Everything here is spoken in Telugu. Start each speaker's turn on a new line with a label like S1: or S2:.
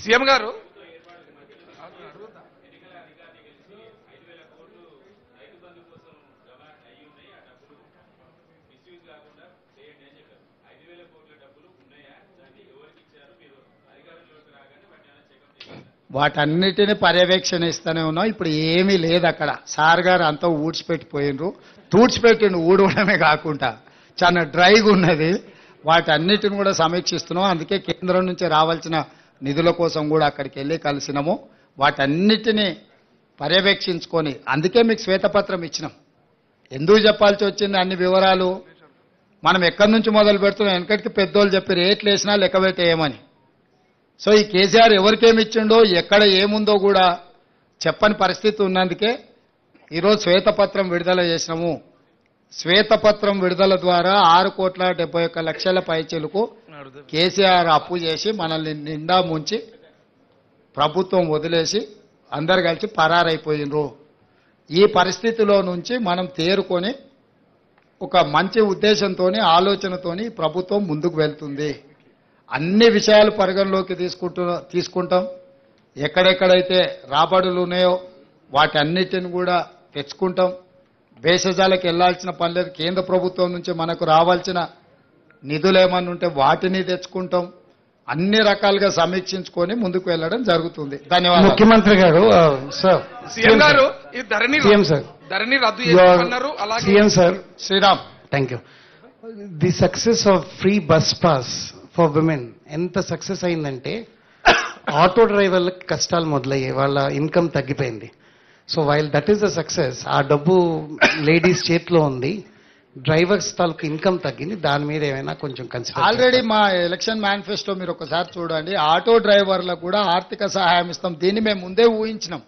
S1: సీఎం గారు
S2: వాటన్నిటిని పర్యవేక్షణిస్తూనే ఉన్నాం. ఇప్పుడు ఏమీ లేదు అక్కడ. సార్ గారు అంతా ఊడ్చిపెట్టిపోయినరు. తూడ్చిపెట్టిండు ఊడవడమే కాకుండా చాలా డ్రైగా ఉన్నది. వాటన్నిటిని కూడా సమీక్షిస్తున్నాం. అందుకే కేంద్రం నుంచి రావాల్సిన నిధుల కోసం కూడా అక్కడికి వెళ్ళి కలిసినాము. వాటన్నిటిని పర్యవేక్షించుకొని అందుకే మీకు శ్వేతపత్రం ఇచ్చినాం. ఎందుకు చెప్పాల్సి వచ్చింది అన్ని వివరాలు? మనం ఎక్కడి నుంచి మొదలు పెడుతున్నాం? వెనకటికి పెద్దోళ్ళు చెప్పి రేట్లు వేసినా లెక్క పెట్టేయమని. సో ఈ కేసీఆర్ ఎవరికేమి ఇచ్చిండో ఎక్కడ ఏముందో కూడా చెప్పని పరిస్థితి ఉన్నందుకే ఈరోజు శ్వేతపత్రం విడుదల చేసినాము. శ్వేతపత్రం విడుదల ద్వారా 6,71,00,000 పైచీలకు కేసీఆర్ అప్పు చేసి మనల్ని నిండా ముంచి ప్రభుత్వం వదిలేసి అందరు కలిసి పరారైపోయినరు. ఈ పరిస్థితిలో నుంచి మనం తేరుకొని ఒక మంచి ఉద్దేశంతోని ఆలోచనతోని ప్రభుత్వం ముందుకు వెళ్తుంది. అన్ని విషయాలు పరిగణలోకి తీసుకుంటాం. ఎక్కడెక్కడైతే రాబడులు ఉన్నాయో వాటన్నిటిని కూడా తెచ్చుకుంటాం. భేషజాలకు వెళ్లాల్సిన పని లేదు. కేంద్ర ప్రభుత్వం నుంచి మనకు రావాల్సిన నిధులు ఏమన్నా ఉంటే వాటిని తెచ్చుకుంటాం. అన్ని రకాలుగా సమీక్షించుకొని ముందుకు వెళ్ళడం జరుగుతుంది. ధన్యవాదాలు.
S3: ముఖ్యమంత్రి గారు సార్,
S1: సీఎం గారు ఈ
S3: సీఎం సార్,
S1: ధరణి రద్దు చేస్తున్నారు. అలాగే
S3: CM sir,
S2: Sriram,
S3: thank you. The success of free bus pass for women ఎంత సక్సెస్ అయిందంటే ఆటో డ్రైవర్లకు కష్టాలు మొదలయ్యాయి, వాళ్ళ ఇన్కమ్ తగ్గిపోయింది. So while that is the success, ఆ డబ్బు లేడీస్ చేతిలో ఉంది, డ్రైవర్స్ తాలూకు ఇన్కమ్ తగ్గింది. దాని మీద ఏమైనా కొంచెం కన్సిడర్.
S2: ఆల్రెడీ మా ఎలక్షన్ మేనిఫెస్టో మీరు ఒకసారి చూడండి. ఆటో డ్రైవర్లకు కూడా ఆర్థిక సహాయం ఇస్తాం. దీన్ని మేము ముందే ఊహించినాం.